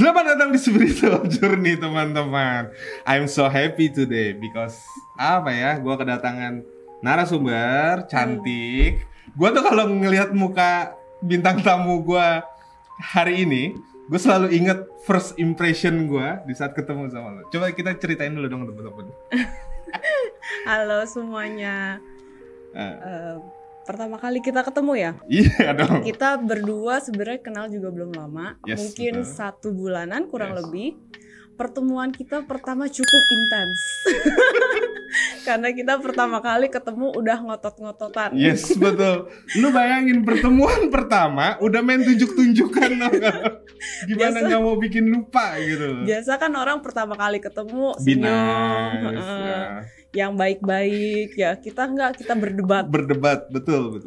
Selamat datang di Spiritual Journey teman-teman. I'm so happy today because gue kedatangan narasumber cantik. Gue tuh kalau ngelihat muka bintang tamu gue hari ini, gue selalu inget first impression gue di saat ketemu sama lo. Coba kita ceritain dulu dong teman-teman. Halo semuanya. Pertama kali kita ketemu ya? Iya dong. Kita berdua sebenarnya kenal juga belum lama, mungkin betul. 1 bulanan kurang lebih. Pertemuan kita pertama cukup intens. Karena kita pertama kali ketemu udah ngotot-ngototan. Yes, betul. Lu bayangin pertemuan pertama udah main tunjuk-tunjukkan. Gimana nggak mau bikin lupa gitu. Biasa kan orang pertama kali ketemu senyum, yang baik-baik ya. Kita enggak, kita berdebat. Betul.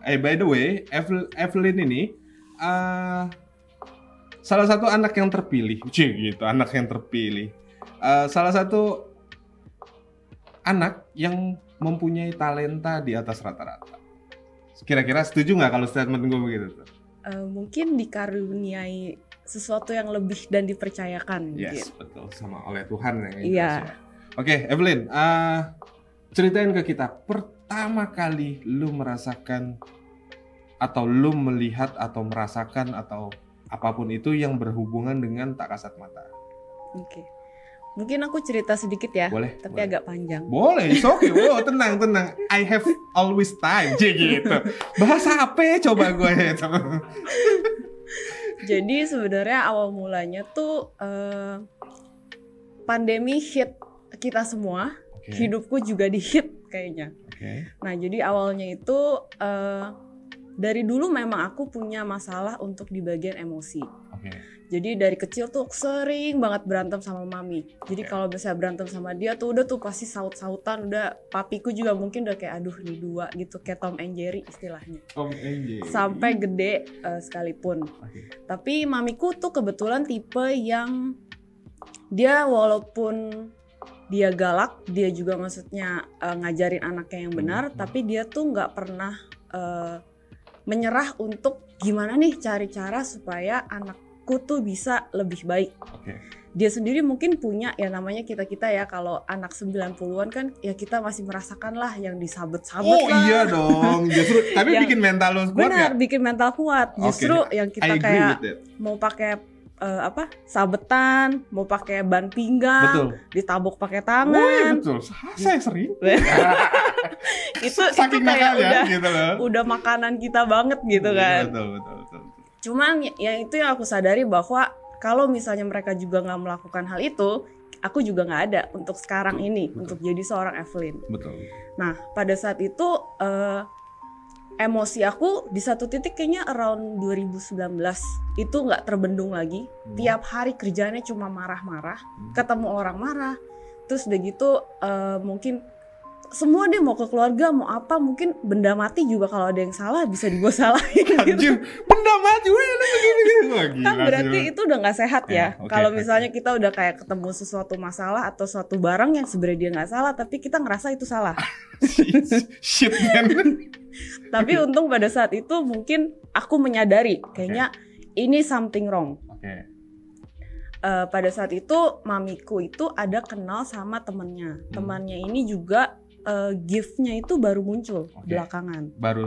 By the way, Evelyn ini salah satu anak yang terpilih. Anak yang terpilih. Salah satu anak yang mempunyai talenta di atas rata-rata. Kira-kira setuju nggak kalau statement gue begitu tuh? Mungkin dikaruniai sesuatu yang lebih dan dipercayakan. Yes, gitu. Betul. Sama oleh Tuhan yang Iya. Oke, Evelyn, ceritain ke kita pertama kali lu merasakan atau lu melihat atau merasakan atau apapun itu yang berhubungan dengan tak kasat mata. Oke. Mungkin aku cerita sedikit ya, boleh, tapi boleh. agak panjang. Boleh, it's okay. Wow, tenang. I have always time, gitu. Bahasa apa ya coba gue itu? Jadi sebenarnya awal mulanya tuh pandemi hit kita semua. Hidupku juga di hit kayaknya. Nah, jadi awalnya itu dari dulu memang aku punya masalah untuk di bagian emosi. Jadi dari kecil tuh sering banget berantem sama mami. Jadi kalau misalnya berantem sama dia tuh udah tuh pasti saut-sautan. Udah papiku juga mungkin udah kayak aduh nih dua gitu, kayak Tom and Jerry istilahnya. Tom and Jerry. Sampai gede sekalipun. Tapi mamiku tuh kebetulan tipe yang dia walaupun dia galak, dia juga maksudnya ngajarin anaknya yang benar, tapi dia tuh nggak pernah menyerah untuk gimana nih cari cara supaya anakku tuh bisa lebih baik. Dia sendiri mungkin punya ya namanya kita ya kalau anak 90-an kan ya kita masih merasakan lah yang disabet-sabet lah. Oh iya dong, justru tapi bikin mental lo kuat. Benar, bikin mental kuat. Justru yang kita kayak mau pakai sabetan, mau pakai ban pinggang, ditabuk pakai tangan. Betul, saya sering. itu kayak gitu udah makanan kita banget gitu kan. Betul. Cuman ya itu yang aku sadari bahwa kalau misalnya mereka juga nggak melakukan hal itu, aku juga nggak ada untuk sekarang ini untuk jadi seorang Evelyn. Betul. Nah pada saat itu emosi aku di satu titik kayaknya around 2019 itu nggak terbendung lagi. Tiap hari kerjaannya cuma marah-marah, ketemu orang marah. Terus udah gitu mungkin semua dia mau ke keluarga mau apa, mungkin benda mati juga kalau ada yang salah bisa dibawa salahin. Anjir, benda mati, kan berarti itu udah nggak sehat ya. Kalau misalnya kita udah kayak ketemu sesuatu masalah atau suatu barang yang sebenarnya dia nggak salah, tapi kita ngerasa itu salah. Shit man. Tapi untung pada saat itu mungkin aku menyadari kayaknya ini something wrong. Pada saat itu mamiku itu ada kenal sama temannya. Temannya ini juga gift-nya itu baru muncul belakangan. Baru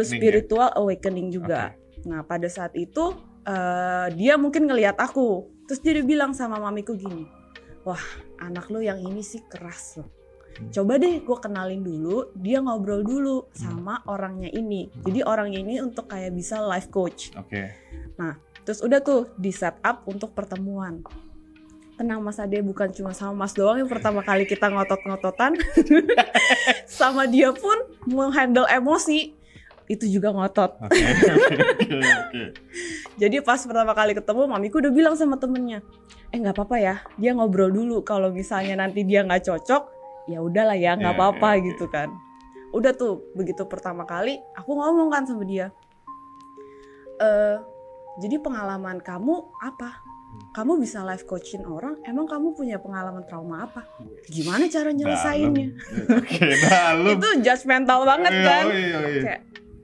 spiritual awakening juga. Nah pada saat itu dia mungkin ngelihat aku. Terus dia bilang sama mamiku gini, wah anak lo yang ini sih keras loh. Coba deh gue kenalin dulu, dia ngobrol dulu sama orangnya ini. Jadi orangnya ini untuk kayak bisa life coach. Nah terus udah tuh di set up untuk pertemuan. Tenang Mas Ade, bukan cuma sama Mas doang yang pertama kali kita ngotot-ngototan. Sama dia pun mau handle emosi itu juga ngotot. Jadi pas pertama kali ketemu mamiku udah bilang sama temennya, nggak apa-apa ya, dia ngobrol dulu. Kalau misalnya nanti dia nggak cocok, ya udahlah ya nggak apa-apa gitu kan. Udah tuh begitu pertama kali aku ngomong kan sama dia, jadi pengalaman kamu apa? Kamu bisa life coachin orang, emang kamu punya pengalaman trauma apa? Gimana cara nyelesainnya? Dalam. Itu judgmental banget kan? Iya. Kayak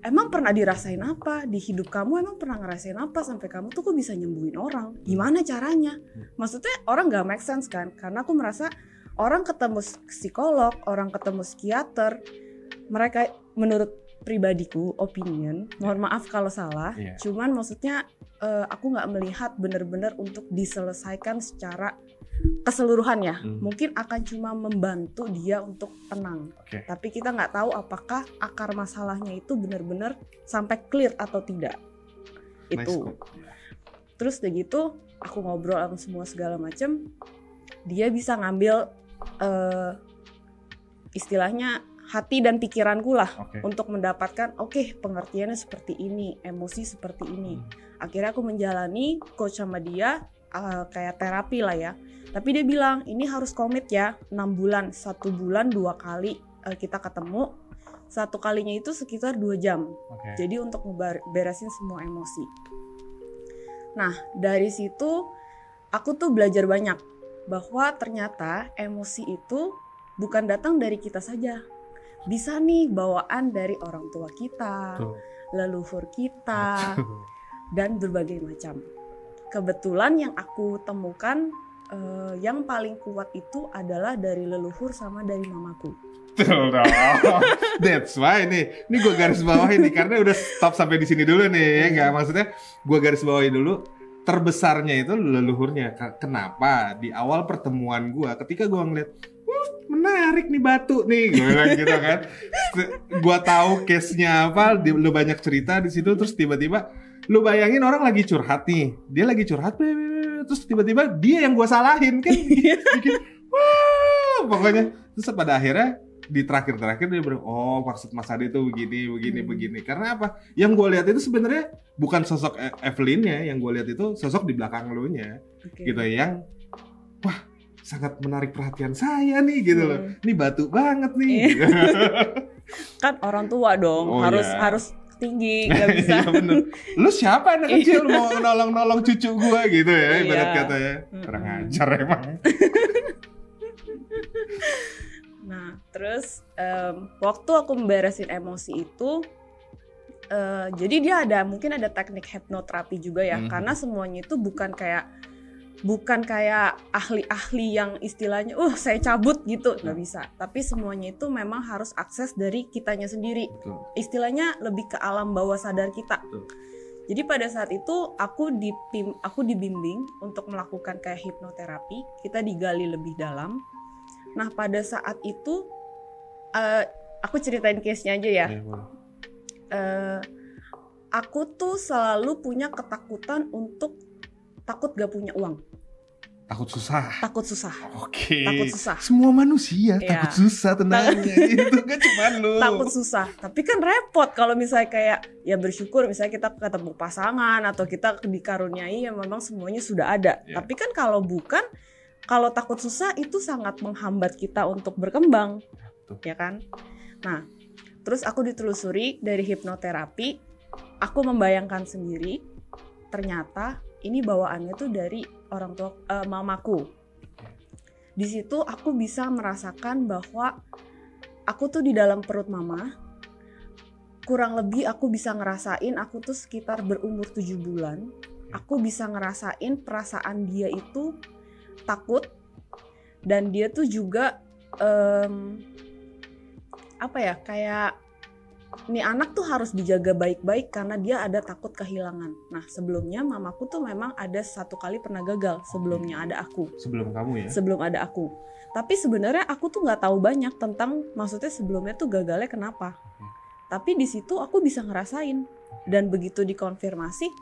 emang pernah dirasain apa di hidup kamu, emang pernah ngerasain apa sampai kamu tuh kok bisa nyembuhin orang, gimana caranya? Maksudnya orang gak make sense kan, karena aku merasa orang ketemu psikolog, orang ketemu psikiater, mereka menurut pribadiku, opinion, mohon maaf kalau salah, cuman maksudnya aku nggak melihat benar-benar untuk diselesaikan secara keseluruhan ya. Mungkin akan cuma membantu dia untuk tenang. Tapi kita nggak tahu apakah akar masalahnya itu benar-benar sampai clear atau tidak. Itu. Terus udah gitu, aku ngobrol sama semua segala macem. Dia bisa ngambil istilahnya hati dan pikiranku lah untuk mendapatkan pengertiannya seperti ini, emosi seperti ini. Akhirnya aku menjalani coach sama dia kayak terapi lah ya. Tapi dia bilang ini harus komit ya 6 bulan, 1 bulan 2 kali kita ketemu. 1 kalinya itu sekitar 2 jam. Jadi untuk beresin semua emosi. Nah dari situ aku tuh belajar banyak bahwa ternyata emosi itu bukan datang dari kita saja. Bisa nih bawaan dari orang tua kita, leluhur kita, dan berbagai macam. Kebetulan yang aku temukan yang paling kuat itu adalah dari leluhur sama dari mamaku. Betul dong. That's why nih gue garis bawahi nih karena udah stop sampai di sini dulu nih ya nggak, maksudnya gue garis bawahi dulu terbesarnya itu leluhurnya. Kenapa? Di awal pertemuan gue ketika gue ngeliat menarik nih batu nih, gue bilang gitu kan. Gue tahu case-nya apa, lu banyak cerita di situ, terus tiba-tiba lu bayangin orang lagi curhat nih, dia lagi curhat, terus tiba-tiba dia yang gue salahin kan, bikin wah pokoknya. Terus pada akhirnya di terakhir dia bilang, oh maksud Mas Adi itu begini. Karena apa? Yang gue lihat itu sebenarnya bukan sosok Evelyn-nya, yang gue lihat itu sosok di belakang lu nya, gitu yang wah sangat menarik perhatian saya nih gitu loh. Ini batu banget nih. Kan orang tua dong, harus tinggi, nggak bisa. Iya bener. Lu siapa anak kecil mau nolong cucu gua gitu ya, ibarat katanya. Kurang ajar emang. Nah terus waktu aku memberesin emosi itu, jadi dia mungkin ada teknik hipnoterapi juga ya, karena semuanya itu bukan kayak ahli-ahli yang istilahnya saya cabut gitu, nggak bisa. Tapi semuanya itu memang harus akses dari kitanya sendiri. Istilahnya lebih ke alam bawah sadar kita. Jadi pada saat itu aku dibimbing untuk melakukan kayak hipnoterapi. Kita digali lebih dalam. Nah pada saat itu aku ceritain case-nya aja ya. Aku tuh selalu punya ketakutan untuk takut gak punya uang. Takut susah. Takut susah. Takut susah. Semua manusia takut susah tenangnya. Itu kan cuma lu. Takut susah. Tapi kan repot kalau misalnya kayak ya bersyukur misalnya kita ketemu pasangan atau kita dikaruniai yang memang semuanya sudah ada. Tapi kan kalau takut susah itu sangat menghambat kita untuk berkembang. Ya kan? Nah, terus aku ditelusuri dari hipnoterapi, aku membayangkan sendiri ternyata ini bawaannya tuh dari orang tua mamaku. Di situ aku bisa merasakan bahwa aku tuh di dalam perut mama. Kurang lebih aku bisa ngerasain aku tuh sekitar berumur 7 bulan. Aku bisa ngerasain perasaan dia itu takut. Dan dia tuh juga kayak nih anak tuh harus dijaga baik-baik karena dia ada takut kehilangan. Nah sebelumnya mamaku tuh memang ada 1 kali pernah gagal sebelumnya ada aku. Sebelum kamu ya? Sebelum ada aku. Tapi sebenarnya aku tuh nggak tahu banyak tentang maksudnya sebelumnya tuh gagalnya kenapa. Tapi di situ aku bisa ngerasain dan begitu dikonfirmasi,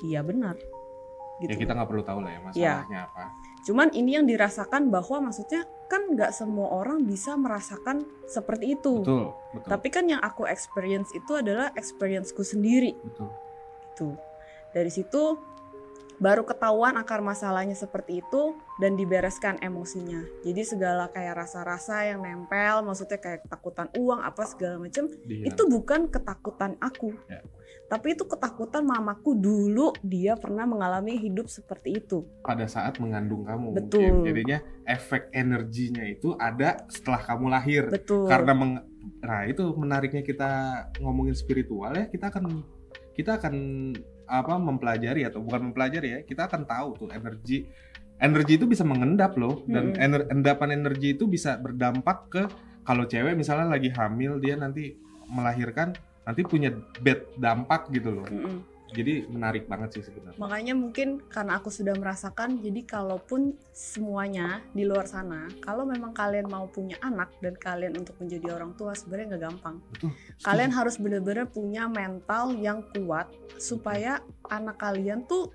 iya benar. Gitu. Ya kita nggak perlu tahu lah ya masalahnya apa. Cuman ini yang dirasakan bahwa maksudnya kan nggak semua orang bisa merasakan seperti itu. Betul. Tapi kan yang aku experience itu adalah experience-ku sendiri. Betul. Gitu. Dari situ baru ketahuan akar masalahnya seperti itu dan dibereskan emosinya. Jadi segala kayak rasa-rasa yang nempel, maksudnya kayak ketakutan uang apa segala macam, itu bukan ketakutan aku. Tapi itu ketakutan mamaku dulu, dia pernah mengalami hidup seperti itu. Pada saat mengandung kamu. Betul. Jadinya efek energinya itu ada setelah kamu lahir. Betul. Karena Nah, itu menariknya kita ngomongin spiritual ya, kita akan apa mempelajari atau bukan mempelajari ya, kita akan tahu tuh energi itu bisa mengendap loh, dan endapan energi itu bisa berdampak ke kalau cewek misalnya lagi hamil, dia nanti melahirkan nanti punya bad dampak gitu loh. Jadi menarik banget sih sebenarnya. Makanya mungkin karena aku sudah merasakan, jadi kalaupun semuanya di luar sana, kalau memang kalian mau punya anak dan kalian untuk menjadi orang tua sebenarnya nggak gampang. Betul. Kalian harus benar-benar punya mental yang kuat supaya anak kalian tuh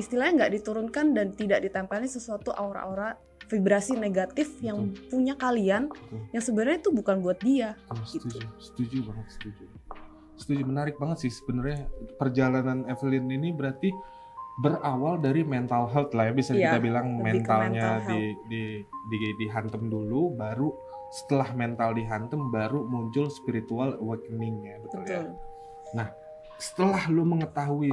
istilahnya nggak diturunkan dan tidak ditempelin sesuatu aura-aura vibrasi negatif yang punya kalian, yang sebenarnya itu bukan buat dia. Setuju banget, setuju, menarik banget sih sebenarnya perjalanan Evelyn ini. Berarti berawal dari mental health lah ya, bisa kita bilang mentalnya dihantam dulu, baru setelah mental dihantam baru muncul spiritual awakening ya, betul ya. Nah, setelah lu mengetahui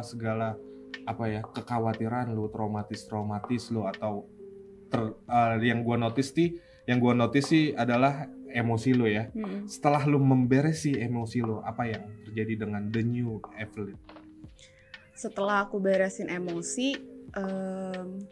segala apa ya, kekhawatiran lu, traumatis lu, atau yang gua notice sih adalah emosi lo ya. Setelah lo memberesi emosi lo, apa yang terjadi dengan the new Evelyn? Setelah aku beresin emosi,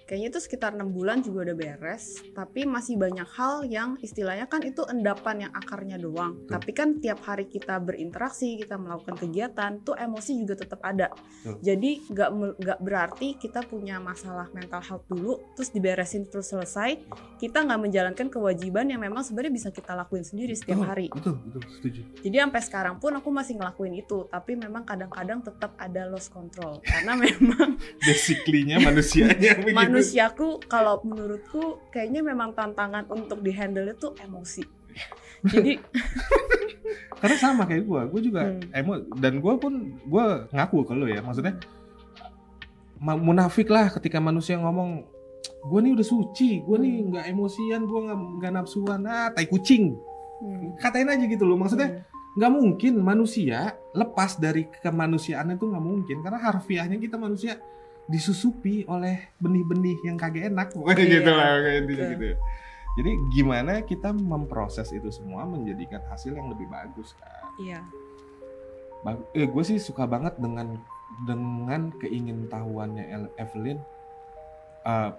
kayaknya itu sekitar 6 bulan juga udah beres. Tapi masih banyak hal yang istilahnya kan itu endapan yang akarnya doang. Tapi kan tiap hari kita berinteraksi, kita melakukan kegiatan, tuh emosi juga tetap ada. Jadi nggak berarti kita punya masalah mental health dulu, terus diberesin terus selesai. Kita nggak menjalankan kewajiban yang memang sebenarnya bisa kita lakuin sendiri setiap hari. Betul, setuju. Jadi sampai sekarang pun aku masih ngelakuin itu. Tapi memang kadang-kadang tetap ada lost control. Karena memang basically-nya manusianya begitu. Manusiaku kalau menurutku kayaknya memang tantangan untuk dihandle itu emosi. Jadi karena sama kayak gue juga dan gue ngaku ke lo ya, maksudnya munafik lah ketika manusia ngomong gue nih udah suci, gue nih nggak emosian, gue nggak nafsuan, tai kucing, katain aja gitu loh. Maksudnya nggak mungkin manusia lepas dari kemanusiaannya, itu nggak mungkin, karena harfiahnya kita manusia disusupi oleh benih-benih yang kagak enak, pokoknya gitu lah kayak gitu. Jadi gimana kita memproses itu semua menjadikan hasil yang lebih bagus kan? Iya. Gue sih suka banget dengan keingintahuannya Evelyn.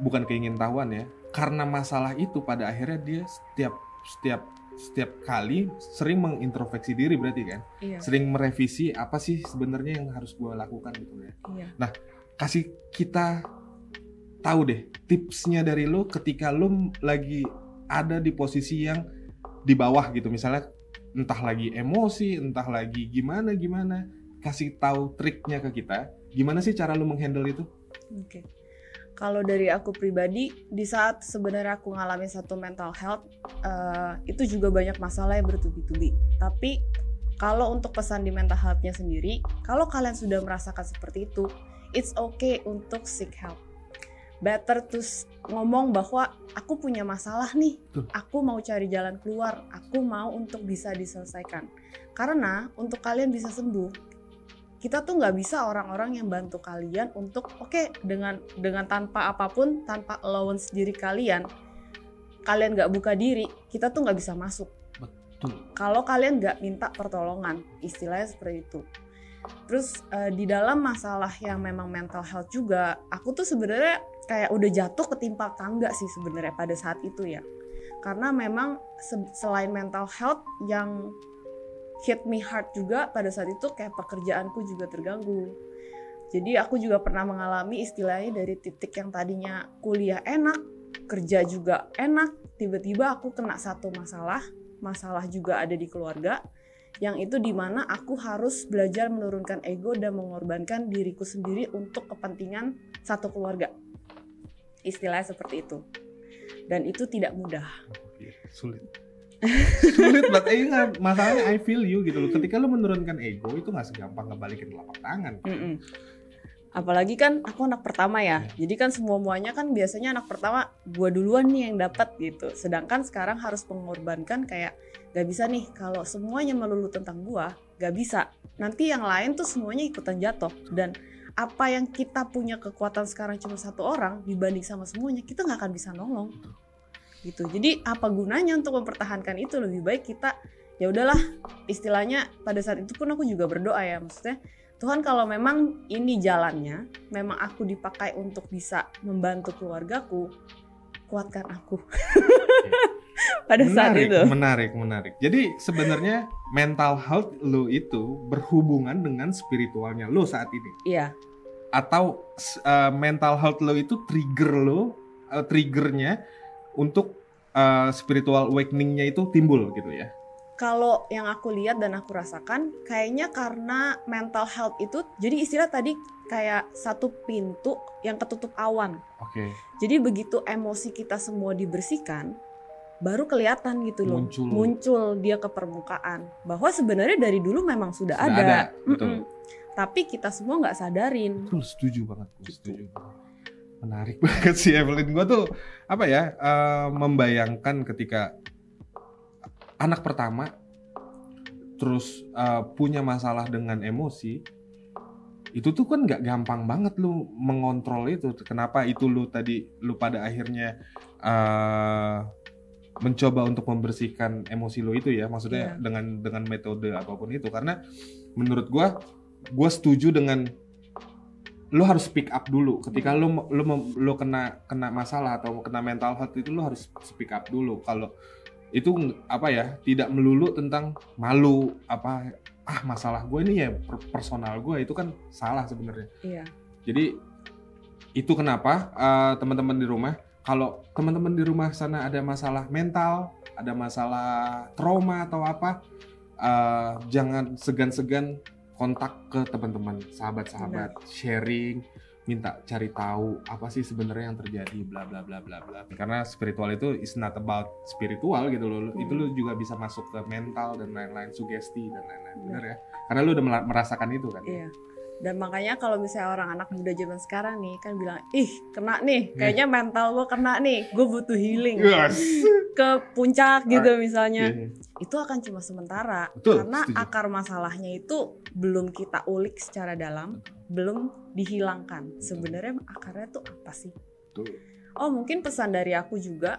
Bukan keingintahuan ya, karena masalah itu pada akhirnya dia setiap kali sering mengintrospeksi diri, berarti kan? Iya. Sering merevisi apa sih sebenarnya yang harus gue lakukan gitu ya. Iya. Nah, kasih kita tahu deh tipsnya dari lo ketika lo lagi ada di posisi yang di bawah gitu, misalnya entah lagi emosi, entah lagi gimana, kasih tahu triknya ke kita, gimana sih cara lo menghandle itu? Oke. Kalau dari aku pribadi, di saat sebenarnya aku ngalamin satu mental health, itu juga banyak masalah yang bertubi-tubi. Tapi kalau untuk pesan di mental health-nya sendiri, kalau kalian sudah merasakan seperti itu, it's okay untuk seek help. Better to ngomong bahwa aku punya masalah nih, aku mau cari jalan keluar, aku mau untuk bisa diselesaikan. Karena untuk kalian bisa sembuh, kita tuh nggak bisa orang-orang yang bantu kalian untuk dengan tanpa apapun, tanpa allowance diri kalian nggak buka diri, kita tuh nggak bisa masuk. Betul. Kalau kalian nggak minta pertolongan, istilahnya seperti itu. Terus di dalam masalah yang memang mental health juga, aku tuh sebenarnya kayak udah jatuh ketimpa tangga sih sebenarnya pada saat itu ya. Karena memang selain mental health yang hit me hard juga pada saat itu, kayak pekerjaanku juga terganggu. Jadi aku juga pernah mengalami istilahnya dari titik yang tadinya kuliah enak, kerja juga enak, tiba-tiba aku kena satu masalah juga ada di keluarga, yang itu dimana aku harus belajar menurunkan ego dan mengorbankan diriku sendiri untuk kepentingan satu keluarga. Istilahnya seperti itu. Dan itu tidak mudah. Sulit banget. Masalahnya I feel you gitu loh. Ketika lo menurunkan ego itu nggak segampang ngebalikin telapak tangan. Apalagi kan aku anak pertama ya. Jadi kan semuanya kan biasanya anak pertama gua duluan nih yang dapat gitu. Sedangkan sekarang harus mengorbankan, kayak gak bisa nih kalau semuanya melulu tentang gua, gak bisa. Nanti yang lain tuh semuanya ikutan jatuh. Dan apa yang kita punya kekuatan sekarang cuma satu orang dibanding sama semuanya, kita gak akan bisa nolong. gitu. Jadi apa gunanya untuk mempertahankan itu? Lebih baik kita ya udahlah, istilahnya pada saat itu pun aku juga berdoa ya, maksudnya Tuhan kalau memang ini jalannya, memang aku dipakai untuk bisa membantu keluargaku, kuatkan aku. Pada saat itu. Menarik. Jadi sebenarnya mental health lo itu berhubungan dengan spiritualnya lo saat ini. Iya. Atau mental health lo itu triggernya untuk spiritual awakening-nya itu timbul gitu ya. Kalau yang aku lihat dan aku rasakan, kayaknya karena mental health itu, jadi istilah tadi kayak satu pintu yang ketutup awan. Oke. Jadi begitu emosi kita semua dibersihkan, baru kelihatan gitu loh, muncul dia ke permukaan. Bahwa sebenarnya dari dulu memang sudah ada. Betul. Tapi kita semua nggak sadarin. Betul, setuju banget. Setuju. Menarik banget sih Evelyn. Gue tuh membayangkan ketika anak pertama terus punya masalah dengan emosi, itu tuh kan nggak gampang banget lu mengontrol itu. Kenapa itu lu pada akhirnya mencoba untuk membersihkan emosi lu itu ya, maksudnya dengan metode apapun itu. Karena menurut gue setuju dengan lu harus speak up dulu ketika lu kena masalah atau kena mental health itu, lu harus speak up dulu. Kalau itu tidak melulu tentang malu masalah gue ini ya personal gue, itu kan salah sebenarnya. Iya. Jadi itu kenapa teman-teman di rumah, kalau teman-teman di rumah sana ada masalah mental, ada masalah trauma atau apa, jangan segan-segan kontak ke teman-teman, sahabat-sahabat, sharing, minta cari tahu apa sih sebenarnya yang terjadi, bla bla bla bla bla. Karena spiritual itu is not about spiritual gitu loh. Itu lo juga bisa masuk ke mental dan lain-lain, sugesti dan lain-lain. Benar ya? Karena lo udah merasakan itu kan. Iya. Dan makanya kalau misalnya orang anak muda zaman sekarang nih kan bilang, ih kena nih, kayaknya mental gue kena nih, gue butuh healing. Yes. Ke puncak gitu misalnya. Itu akan cuma sementara. Betul, karena setuju. akar masalahnya itu belum kita ulik secara dalam, belum dihilangkan. Sebenarnya akarnya tuh apa sih? Betul. Oh mungkin pesan dari aku juga,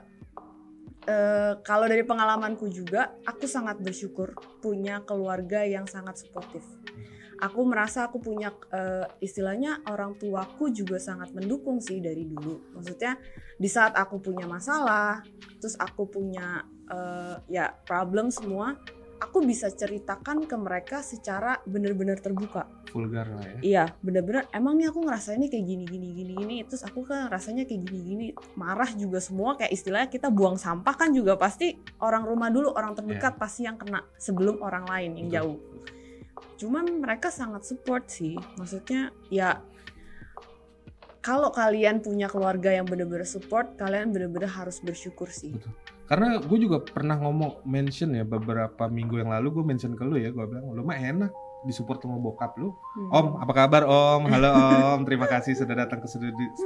kalau dari pengalamanku juga, aku sangat bersyukur punya keluarga yang sangat suportif. Aku merasa aku punya istilahnya orang tuaku juga sangat mendukung sih dari dulu. Maksudnya di saat aku punya masalah, terus aku punya problem semua, aku bisa ceritakan ke mereka secara benar-benar terbuka. Vulgar lah ya. Iya, benar-benar emang nih aku ngerasainnya kayak gini. Terus aku kan rasanya kayak gini. Marah juga semua, kayak istilahnya kita buang sampah kan juga pasti orang rumah dulu, orang terdekat pasti yang kena sebelum orang lain yang jauh. Cuman mereka sangat support sih. Maksudnya ya kalau kalian punya keluarga yang benar-benar support, kalian benar-benar harus bersyukur sih. Betul. Karena gue juga pernah mention ya beberapa minggu yang lalu, gue mention ke lu ya, gue bilang lu mah enak disupport sama bokap lu. Om, apa kabar Om? Halo Om, terima kasih sudah datang ke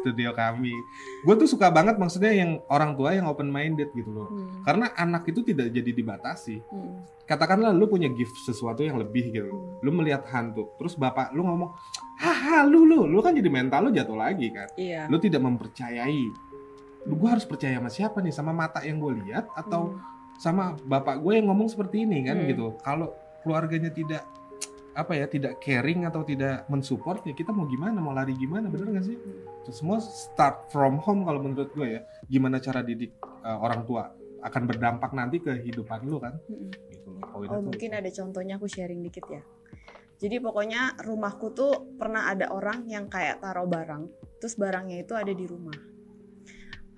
studio kami. Gue tuh suka banget maksudnya yang orang tua yang open minded gitu loh. Karena anak itu tidak jadi dibatasi. Katakanlah lu punya gift sesuatu yang lebih gitu. Lu melihat hantu, terus bapak lu ngomong, "Haha, lu kan jadi mental lu jatuh lagi kan." Iya. Lu tidak mempercayai. Gue harus percaya sama siapa nih? Sama mata yang gue lihat atau sama bapak gue yang ngomong seperti ini kan gitu. Kalau keluarganya tidak caring atau tidak mensupport ya kita mau gimana, mau lari gimana, bener gak sih? Semua start from home kalau menurut gue ya. Gimana cara didik orang tua akan berdampak nanti ke kehidupan lu kan. Gitu loh, mungkin ada contohnya, aku sharing dikit ya. Jadi pokoknya rumahku tuh pernah ada orang yang kayak taruh barang, terus barangnya itu ada di rumah.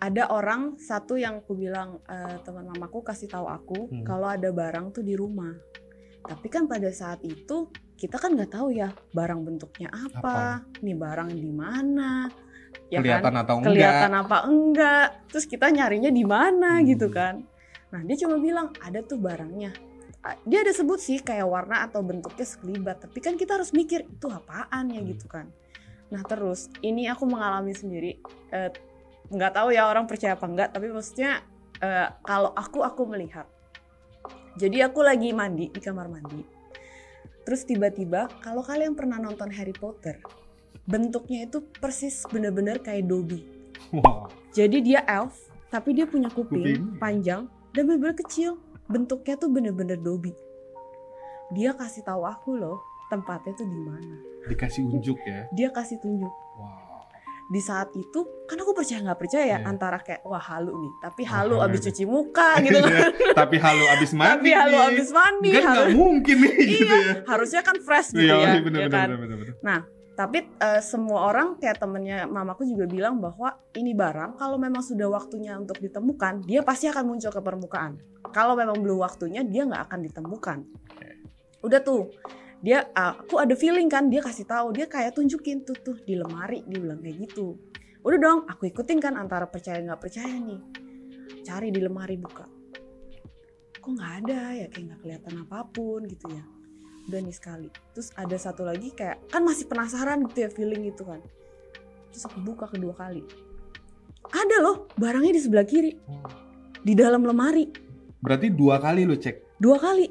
Ada orang satu yang aku bilang, teman mamaku kasih tahu aku kalau ada barang tuh di rumah. Tapi kan pada saat itu kita kan nggak tahu ya barang bentuknya apa, nih barang di mana, ya kelihatan kan? atau enggak, kelihatan apa enggak, terus kita nyarinya di mana gitu kan. Nah dia cuma bilang ada tuh barangnya. Dia ada sebut sih kayak warna atau bentuknya sekelibat, tapi kan kita harus mikir itu apaan ya gitu kan. Nah terus ini aku mengalami sendiri, nggak tahu ya orang percaya apa enggak, tapi maksudnya kalau aku melihat. Jadi aku lagi mandi di kamar mandi. Terus tiba-tiba kalau kalian pernah nonton Harry Potter, bentuknya itu persis bener-bener kayak Dobby. Wow. Jadi dia elf, Tapi dia punya kuping Kuping. panjang dan bener-bener kecil. Bentuknya tuh bener-bener Dobby. Dia kasih tahu aku loh tempatnya tuh di mana. Dikasih unjuk ya. Dia kasih tunjuk. Wow. Di saat itu kan aku percaya nggak percaya Iya. antara kayak wah halu nih, tapi halu abis cuci muka gitu kan. Tapi halu abis mandi. Tapi halu nih. abis mandi. Kan nggak mungkin nih gitu Iya, ya. harusnya kan fresh gitu Iya, ya, bener, ya bener, kan. bener, bener. Nah, tapi semua orang kayak temennya mamaku juga bilang bahwa ini barang kalau memang sudah waktunya untuk ditemukan, dia pasti akan muncul ke permukaan. Kalau memang belum waktunya, dia nggak akan ditemukan. Udah tuh, dia aku ada feeling kan, dia kasih tahu, dia kayak tunjukin tuh di lemari, dia bilang kayak gitu. Udah dong, aku ikutin kan antara percaya nggak percaya nih. Cari di lemari, buka. Kok nggak ada ya, kayak nggak kelihatan apapun gitu ya. Udah nih sekali. Terus ada satu lagi kayak kan masih penasaran gitu ya, feeling gitu kan. Terus aku buka kedua kali. Ada loh barangnya di sebelah kiri. Di dalam lemari. Berarti 2 kali lu cek. 2 kali.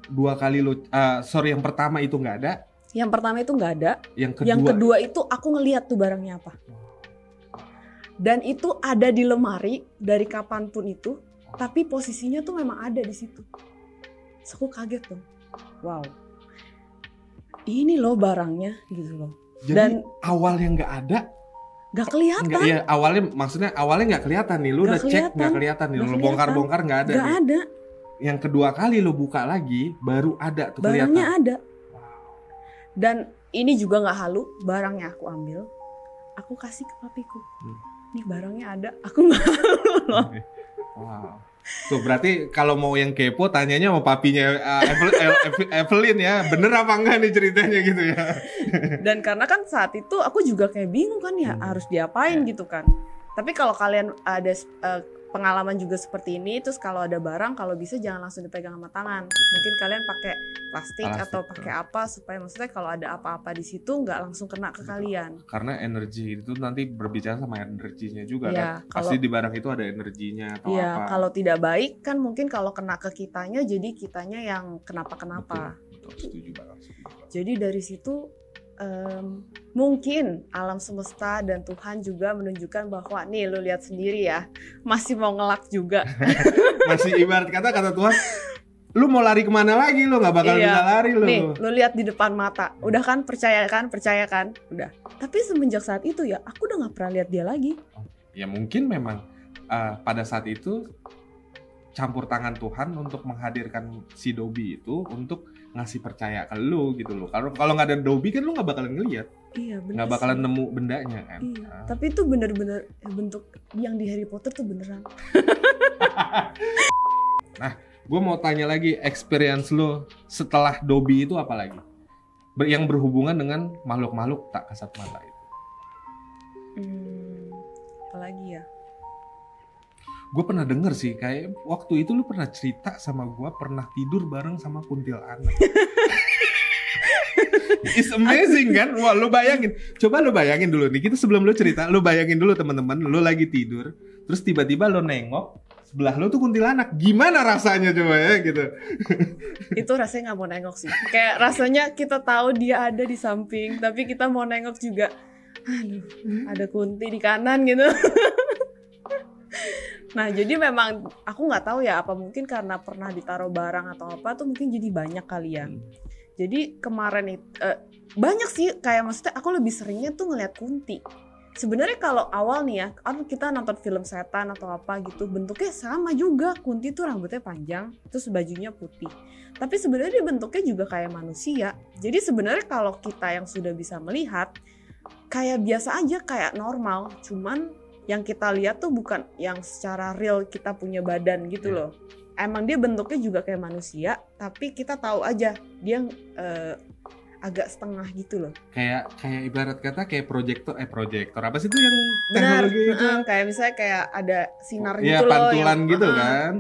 2 kali lu sorry, yang pertama itu nggak ada. Yang pertama itu nggak ada. Yang Yang kedua itu aku ngeliat tuh barangnya apa. Dan itu ada di lemari dari kapanpun itu. Tapi posisinya tuh memang ada di situ. Terus aku kaget tuh. Wow. Ini loh barangnya gitu loh. Jadi Dan awal yang nggak ada. gak kelihatan. Enggak, ya awalnya nggak kelihatan nih. Lu Nggak udah cek nggak kelihatan nih. Nggak Lu bongkar-bongkar nggak ada. Gak nih. ada. Yang kedua kali lu buka lagi baru ada tuh Barangnya kelihatan. ada. Dan ini juga nggak halu. Barangnya aku ambil. Aku kasih ke papiku. Nih barangnya ada. Aku nggak halu loh. Wow. Tuh berarti kalau mau yang kepo tanyanya sama papinya Evelyn ya. Bener apa enggak nih ceritanya gitu ya. Dan karena kan saat itu aku juga kayak bingung kan ya harus diapain gitu kan. Tapi kalau kalian ada pengalaman juga seperti ini, terus kalau ada barang kalau bisa jangan langsung dipegang sama tangan. Mungkin kalian pakai plastik atau pakai apa supaya maksudnya kalau ada apa-apa di situ nggak langsung kena ke kalian. Karena energi itu nanti berbicara sama energinya juga Iya, kan. Pasti di barang itu ada energinya atau Iya, apa. kalau tidak baik kan mungkin kalau kena ke kitanya jadi kitanya yang kenapa-kenapa. Betul, setuju banget. Jadi dari situ mungkin alam semesta dan Tuhan juga menunjukkan bahwa nih lu lihat sendiri ya, masih mau ngelak juga. Masih ibarat kata Tuhan, lu mau lari kemana lagi, lu nggak bakal bisa lari lu. Nih, lu lihat di depan mata. Udah kan, percaya kan, udah. Tapi semenjak saat itu ya, aku udah nggak pernah lihat dia lagi. Ya mungkin memang pada saat itu campur tangan Tuhan untuk menghadirkan si Dobby itu untuk ngasih percaya ke lu gitu loh. Kalau nggak ada Dobby kan lu nggak bakalan ngelihat. Iya, bener. Nggak bakalan sih. nemu bendanya kan. Iya. Tapi itu bener-bener bentuk yang di Harry Potter tuh beneran. Nah, gue mau tanya lagi, experience lo setelah Dobby itu apa lagi? Yang berhubungan dengan makhluk-makhluk tak kasat mata itu. Apalagi ya? Gue pernah denger sih, kayak waktu itu lu pernah cerita sama gue pernah tidur bareng sama kuntilanak. It's amazing kan? Wah, lu bayangin. Coba lu bayangin dulu nih, kita sebelum lu cerita, lu bayangin dulu teman-teman, lu lagi tidur, terus tiba-tiba lu nengok, sebelah lu tuh kuntilanak. Gimana rasanya coba ya gitu? Itu rasanya nggak mau nengok sih. Kayak rasanya kita tahu dia ada di samping, tapi kita mau nengok juga. Aduh, ada kunti di kanan gitu. Nah, jadi memang aku nggak tahu ya, apa mungkin karena pernah ditaruh barang atau apa tuh mungkin jadi banyak kalian. Jadi kemarin itu banyak sih, kayak maksudnya aku lebih seringnya tuh ngeliat kunti. Sebenarnya kalau awal nih ya, kan kita nonton film setan atau apa gitu, bentuknya sama juga. Kunti tuh rambutnya panjang, terus bajunya putih. Tapi sebenarnya dia bentuknya juga kayak manusia. Jadi sebenarnya kalau kita yang sudah bisa melihat, kayak biasa aja, kayak normal. Cuman yang kita lihat tuh bukan yang secara real kita punya badan gitu loh. Emang dia bentuknya juga kayak manusia, tapi kita tahu aja dia agak setengah gitu loh. Kayak ibarat kata kayak proyektor apa sih itu yang Benar, teknologi itu? kayak misalnya kayak ada sinar Ya, gitu loh. pantulan yang, gitu kan.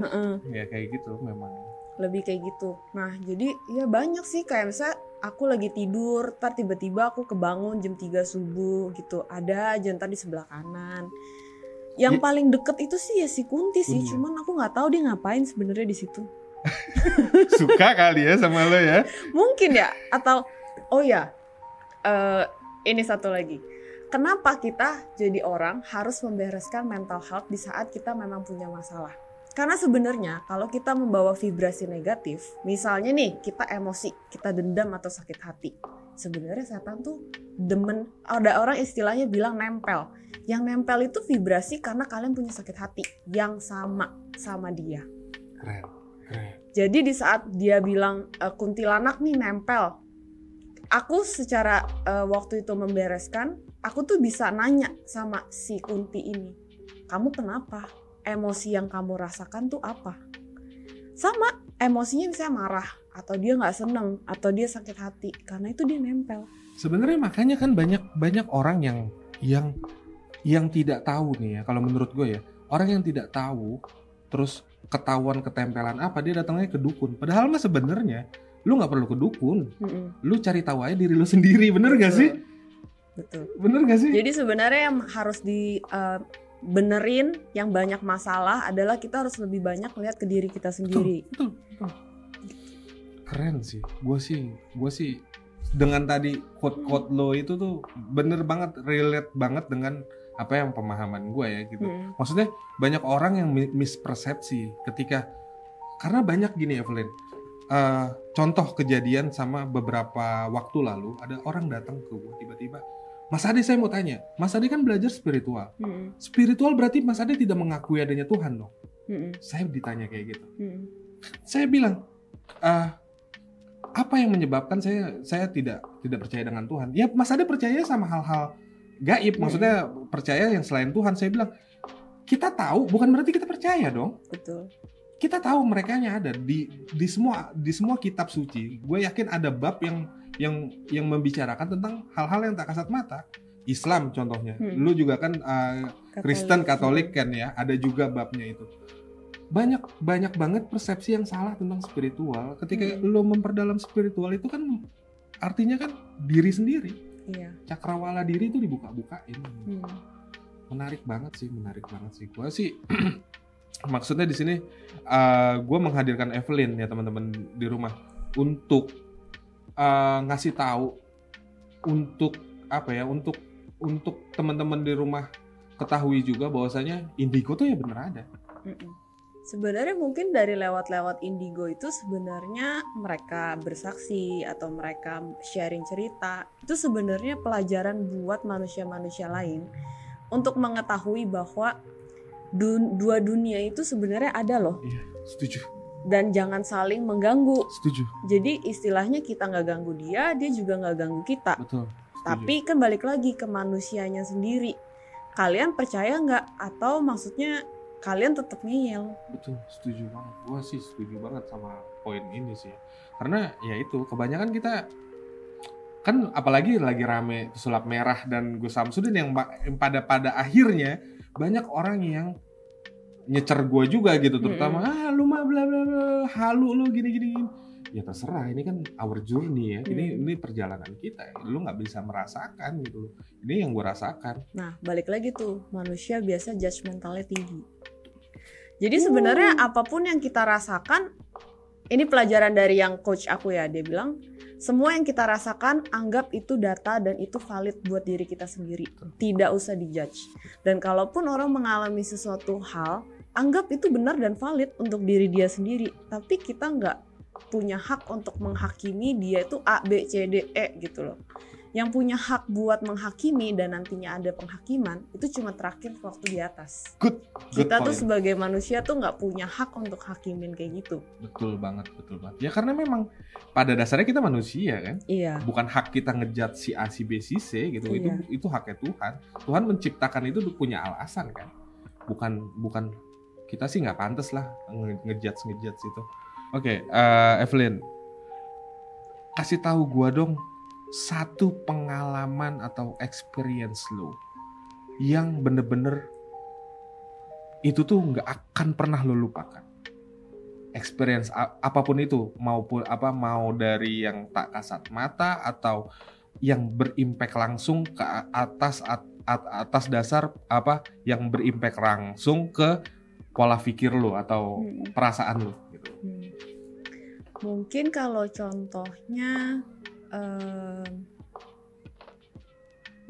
Iya. Ya kayak gitu memang. Lebih kayak gitu. Nah, jadi ya banyak sih, kayak misalnya aku lagi tidur, ntar tiba-tiba aku kebangun jam 3 subuh gitu. Ada aja ntar di sebelah kanan. Yang paling deket itu sih ya si Kunti sih, cuman aku nggak tahu dia ngapain sebenarnya di situ. Suka kali ya sama lo ya? Mungkin ya, atau oh ya, ini satu lagi. kenapa kita jadi orang harus membereskan mental health di saat kita memang punya masalah? Karena sebenarnya kalau kita membawa vibrasi negatif, misalnya nih kita emosi, kita dendam atau sakit hati, sebenarnya setan tuh demen, ada orang istilahnya bilang nempel. Yang nempel itu vibrasi karena kalian punya sakit hati yang sama dia. Keren. Jadi di saat dia bilang kuntilanak nih nempel, aku secara waktu itu membereskan, aku tuh bisa nanya sama si Kunti ini, kamu kenapa? Emosi yang kamu rasakan tuh apa? Sama, emosinya misalnya marah, atau dia nggak seneng, atau dia sakit hati, karena itu dia nempel. Sebenarnya makanya kan banyak orang yang tidak tahu nih ya, kalau menurut gue ya, orang yang tidak tahu terus ketahuan ketempelan apa, dia datangnya ke dukun. Padahal mah sebenarnya lu nggak perlu ke dukun, lu cari tahu aja diri lu sendiri, bener gak sih? Betul. Bener gak sih? Jadi sebenarnya yang harus benerin yang banyak masalah adalah kita harus lebih banyak lihat ke diri kita sendiri. Betul. Keren sih. Gue sih dengan tadi quote lo itu tuh bener banget, relate banget dengan apa yang pemahaman gue ya gitu. Maksudnya banyak orang yang mispersepsi ketika, karena banyak gini Evelyn. Contoh kejadian sama beberapa waktu lalu, ada orang datang ke gue tiba-tiba, Mas Ade, saya mau tanya, Mas Ade kan belajar spiritual. Spiritual berarti Mas Ade tidak mengakui adanya Tuhan dong. Saya ditanya kayak gitu. Saya bilang, apa yang menyebabkan saya tidak percaya dengan Tuhan? Ya Mas Ade percaya sama hal-hal gaib, maksudnya percaya yang selain Tuhan. Saya bilang, kita tahu bukan berarti kita percaya dong. Betul. Kita tahu merekanya ada di semua kitab suci. Gue yakin ada bab yang membicarakan tentang hal-hal yang tak kasat mata. Islam contohnya, lu juga kan Kristen Katolik kan ya, ada juga babnya itu. Banyak banget persepsi yang salah tentang spiritual. Ketika lu memperdalam spiritual itu kan artinya kan diri sendiri. Iya. Cakrawala diri itu dibuka-bukain. Menarik banget sih. Gue sih maksudnya di sini gue menghadirkan Evelyn ya teman-teman di rumah untuk ngasih tahu, untuk apa ya, untuk teman-teman di rumah ketahui juga bahwasanya indigo tuh ya bener ada. Sebenarnya mungkin dari lewat indigo itu sebenarnya mereka bersaksi atau mereka sharing cerita, itu sebenarnya pelajaran buat manusia-manusia lain untuk mengetahui bahwa dua dunia itu sebenarnya ada loh. Iya, setuju. Dan jangan saling mengganggu. Setuju. Jadi istilahnya kita nggak ganggu dia juga nggak ganggu kita. Betul. Setuju. Tapi kan balik lagi ke manusianya sendiri. Kalian percaya nggak? Atau maksudnya kalian tetap ngeyel? Betul, setuju banget. Gue sih setuju banget sama poin ini sih. Karena ya itu, kebanyakan kita kan apalagi lagi rame pesulap merah dan Gus Samsudin yang pada akhirnya banyak orang yang nyecer gue juga gitu, terutama lu mah bla bla bla, halu lu gini. Ya terserah, ini kan our journey ya. Ini perjalanan kita. Lu nggak bisa merasakan gitu. Ini yang gue rasakan. Nah, balik lagi tuh, manusia biasa judgmentalnya tinggi. Jadi sebenarnya apapun yang kita rasakan, ini pelajaran dari yang coach aku ya, dia bilang semua yang kita rasakan anggap itu data dan itu valid buat diri kita sendiri. Tidak usah dijudge. Dan kalaupun orang mengalami sesuatu hal, anggap itu benar dan valid untuk diri dia sendiri. Tapi kita nggak punya hak untuk menghakimi dia itu A, B, C, D, E gitu loh. Yang punya hak buat menghakimi dan nantinya ada penghakiman itu cuma terakhir waktu di atas. Good Kita point. tuh sebagai manusia tuh nggak punya hak untuk hakimin kayak gitu. Betul banget. Ya karena memang pada dasarnya kita manusia kan. Iya. Bukan hak kita ngejudge si A, si B, si C gitu. Iya. Itu haknya Tuhan. Tuhan menciptakan itu punya alasan kan. Bukan kita sih nggak pantas lah ngejudge itu. Oke, Evelyn, kasih tahu gua dong satu pengalaman atau experience lo yang bener-bener itu tuh nggak akan pernah lo lupakan. Experience apapun itu, mau dari yang tak kasat mata atau yang berimpact langsung ke atas dasar apa yang berimpact langsung ke pola pikir lo atau perasaan lo gitu. Mungkin kalau contohnya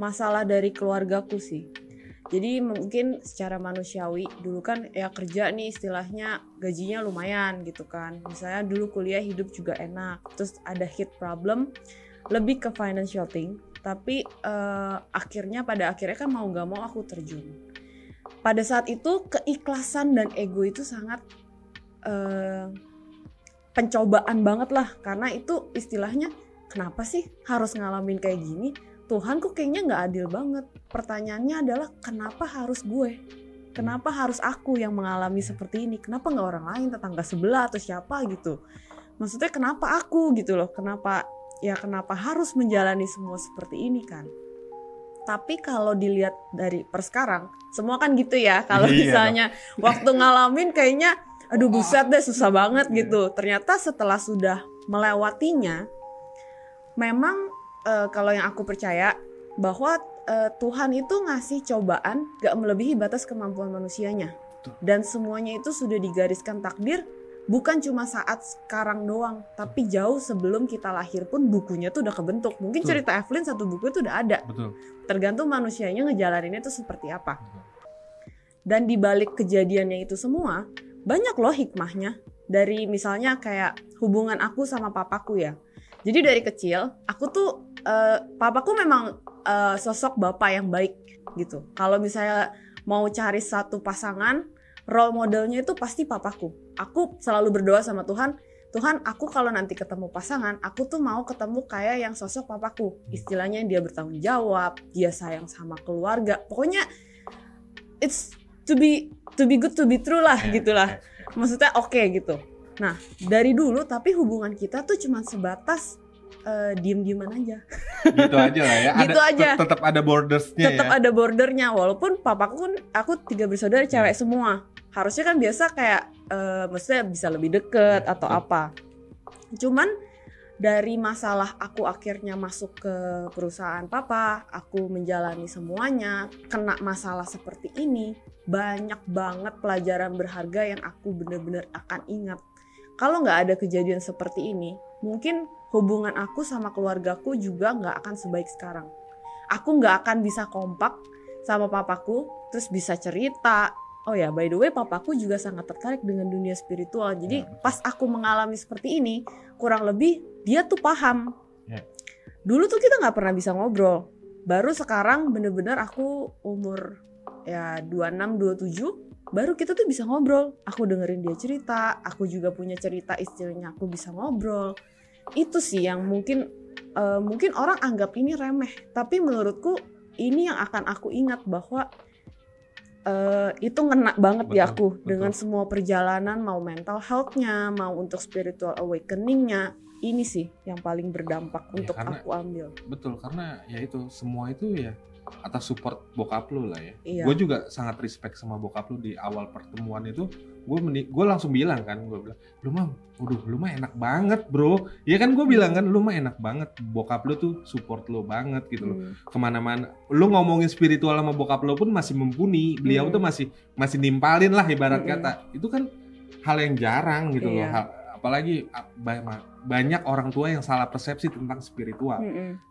masalah dari keluargaku sih. Jadi mungkin secara manusiawi dulu kan ya kerja nih istilahnya gajinya lumayan gitu kan. Misalnya dulu kuliah hidup juga enak. Terus ada hit problem lebih ke financial thing. Tapi pada akhirnya kan mau gak mau aku terjun. Pada saat itu keikhlasan dan ego itu sangat pencobaan banget lah. Karena itu istilahnya kenapa sih harus ngalamin kayak gini? Tuhan kok kayaknya gak adil banget. Pertanyaannya adalah kenapa harus gue? Kenapa harus aku yang mengalami seperti ini? Kenapa gak orang lain, tetangga sebelah atau siapa gitu? Maksudnya kenapa aku gitu loh? Kenapa harus menjalani semua seperti ini kan? Tapi kalau dilihat dari sekarang, semua kan gitu ya. Kalau misalnya waktu ngalamin kayaknya aduh buset deh susah banget gitu. Ternyata setelah sudah melewatinya, memang kalau yang aku percaya bahwa Tuhan itu ngasih cobaan gak melebihi batas kemampuan manusianya. Dan semuanya itu sudah digariskan takdir, bukan cuma saat sekarang doang, tapi jauh sebelum kita lahir pun bukunya tuh udah kebentuk. Mungkin cerita Evelyn satu buku itu udah ada. Betul. Tergantung manusianya ngejalaninnya itu seperti apa. Betul. Dan dibalik kejadiannya itu semua, banyak loh hikmahnya. Dari misalnya kayak hubungan aku sama papaku ya. Jadi dari kecil aku tuh papaku memang sosok bapak yang baik gitu. Kalau misalnya mau cari satu pasangan, role modelnya itu pasti papaku. Aku selalu berdoa sama Tuhan, Tuhan aku kalau nanti ketemu pasangan, aku tuh mau ketemu kayak yang sosok papaku. Istilahnya dia bertanggung jawab, dia sayang sama keluarga. Pokoknya it's to be good to be true lah gitulah. Maksudnya oke gitu. Nah dari dulu tapi hubungan kita tuh cuma sebatas diem-dieman aja. Gitu aja lah ya. Gitu aja. Tetap ada bordersnya. Tetap ada bordernya. Walaupun papaku kan aku 3 bersaudara cewek semua. Harusnya kan biasa kayak maksudnya bisa lebih deket atau apa. Cuman dari masalah aku akhirnya masuk ke perusahaan papa, aku menjalani semuanya, kena masalah seperti ini, banyak banget pelajaran berharga yang aku benar-benar akan ingat. Kalau nggak ada kejadian seperti ini, mungkin hubungan aku sama keluargaku juga nggak akan sebaik sekarang. Aku nggak akan bisa kompak sama papaku, terus bisa cerita. Oh ya, by the way, papaku juga sangat tertarik dengan dunia spiritual. Jadi pas aku mengalami seperti ini, kurang lebih dia tuh paham. Dulu tuh kita nggak pernah bisa ngobrol. Baru sekarang bener-bener aku umur ya 26, 27. Baru kita tuh bisa ngobrol. Aku dengerin dia cerita, aku juga punya cerita istilahnya aku bisa ngobrol. Itu sih yang mungkin orang anggap ini remeh, tapi menurutku ini yang akan aku ingat bahwa itu ngena banget di aku. Dengan semua perjalanan, mau mental health-nya, mau untuk spiritual awakening-nya, ini sih yang paling berdampak untuk aku ambil. Betul, karena ya itu semua itu ya atas support bokap lu lah ya. Iya. Gue juga sangat respect sama bokap lu di awal pertemuan itu. Gue langsung bilang kan, gue bilang, lu mah enak banget bro. Ya kan gue bilang kan, lu mah enak banget. Bokap lu tuh support lu banget gitu loh. Kemana-mana, lu ngomongin spiritual sama bokap lu pun masih mumpuni. Beliau tuh masih nimpalin lah ibarat kata. Itu kan hal yang jarang gitu loh. Apalagi banyak orang tua yang salah persepsi tentang spiritual.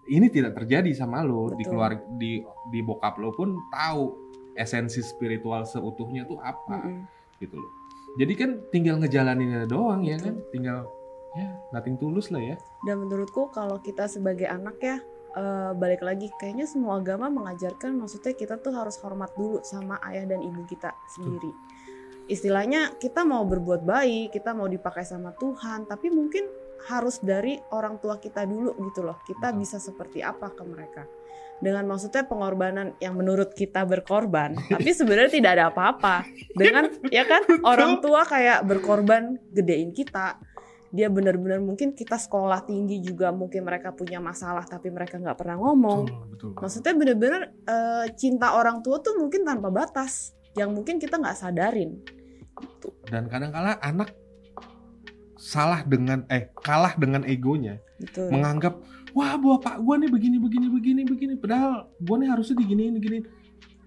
Ini tidak terjadi sama lo. Di keluarga, di bokap lo pun tahu esensi spiritual seutuhnya tuh apa gitu loh. Jadi kan tinggal ngejalaninnya doang. Ya kan, tinggal ya nothing tulus lah ya. Dan menurutku kalau kita sebagai anak ya, balik lagi kayaknya semua agama mengajarkan, maksudnya kita tuh harus hormat dulu sama ayah dan ibu kita sendiri. Istilahnya kita mau berbuat baik, kita mau dipakai sama Tuhan, tapi mungkin harus dari orang tua kita dulu gitu loh. Kita bisa seperti apa ke mereka. Dengan maksudnya pengorbanan yang menurut kita berkorban, tapi sebenarnya tidak ada apa-apa. Dengan ya kan orang tua kayak berkorban gedein kita. Dia benar-benar mungkin kita sekolah tinggi juga mungkin mereka punya masalah tapi mereka nggak pernah ngomong. Betul. Maksudnya benar-benar cinta orang tua tuh mungkin tanpa batas yang mungkin kita nggak sadarin. Gitu. Dan kadang-kala anak kalah dengan egonya. Betul. Menganggap wah bapak gue nih begini padahal gue nih harusnya diginiin.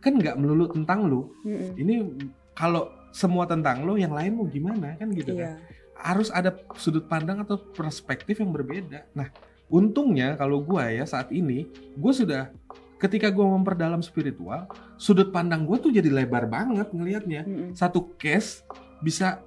Kan nggak melulu tentang lu. Ini kalau semua tentang lu, yang lain mau gimana kan gitu kan. Harus ada sudut pandang atau perspektif yang berbeda. Nah untungnya kalau gue ya saat ini gue sudah ketika gue memperdalam spiritual, sudut pandang gue tuh jadi lebar banget ngelihatnya. Satu case bisa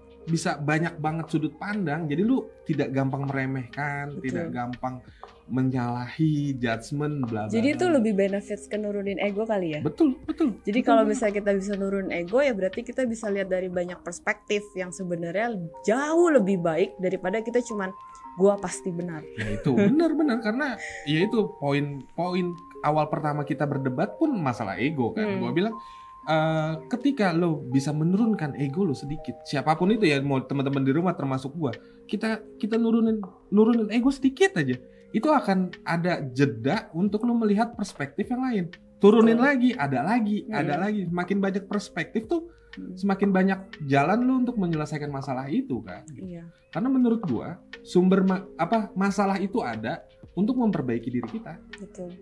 banyak banget sudut pandang, jadi lu tidak gampang meremehkan, tidak gampang menyalahi, judgement, bla bla. Jadi itu lebih benefits ke nurunin ego kali ya? Betul. Jadi kalau misalnya kita bisa nurunin ego, ya berarti kita bisa lihat dari banyak perspektif yang sebenarnya jauh lebih baik daripada kita cuman gua pasti benar. Ya itu benar karena ya itu poin awal pertama kita berdebat pun masalah ego kan. Gua bilang ketika lo bisa menurunkan ego lo sedikit, siapapun itu ya, mau teman-teman di rumah termasuk gua, kita nurunin ego sedikit aja, itu akan ada jeda untuk lo melihat perspektif yang lain. Turunin lagi, ada lagi. Makin banyak perspektif tuh, semakin banyak jalan lo untuk menyelesaikan masalah itu kan. Iya. Karena menurut gua sumber masalah itu ada untuk memperbaiki diri kita. Betul.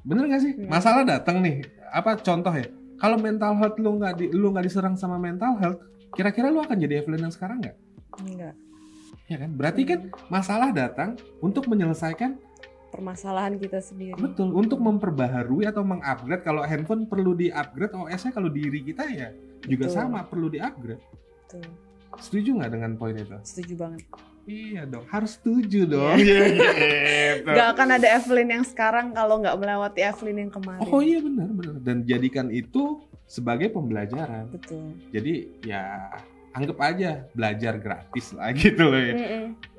Bener nggak sih? Masalah datang nih. Apa contoh ya? Kalau mental health lu nggak diserang sama mental health, kira-kira lu akan jadi Evelyn yang sekarang nggak? Enggak. Ya kan? Berarti kan masalah datang untuk menyelesaikan permasalahan kita sendiri. Betul, untuk memperbaharui atau mengupgrade. Kalau handphone perlu di-upgrade OS-nya, kalau diri kita ya juga sama, perlu di-upgrade. Betul. Setuju nggak dengan poin itu? Setuju banget. Iya dong, harus setuju dong. Gitu. Gak akan ada Evelyn yang sekarang kalau nggak melewati Evelyn yang kemarin. Oh iya benar. Dan jadikan itu sebagai pembelajaran. Betul. Jadi ya anggap aja belajar gratis lah gitu loh ya.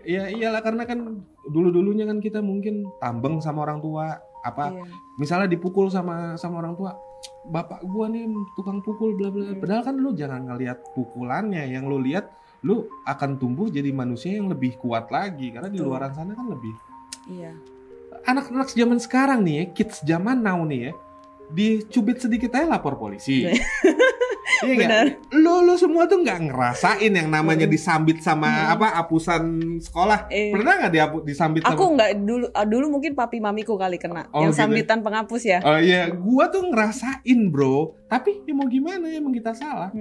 Ya iyalah, karena kan dulunya kan kita mungkin tambeng sama orang tua, misalnya dipukul sama orang tua, bapak gua nih tukang pukul bla bla. Padahal kan lu jangan ngelihat pukulannya, yang lu lihat lu akan tumbuh jadi manusia yang lebih kuat lagi, karena di luaran sana kan lebih. Iya. Anak-anak zaman sekarang nih ya, kids zaman now nih ya, dicubit sedikit aja lapor polisi. Iya nggak? Lo semua tuh nggak ngerasain yang namanya disambit sama apusan sekolah. Pernah nggak disambit? Aku nggak dulu mungkin papi mamiku kali kena yang gitu. Sambitan penghapus ya. Oh iya, gua tuh ngerasain bro. Tapi ya mau gimana, emang kita salah.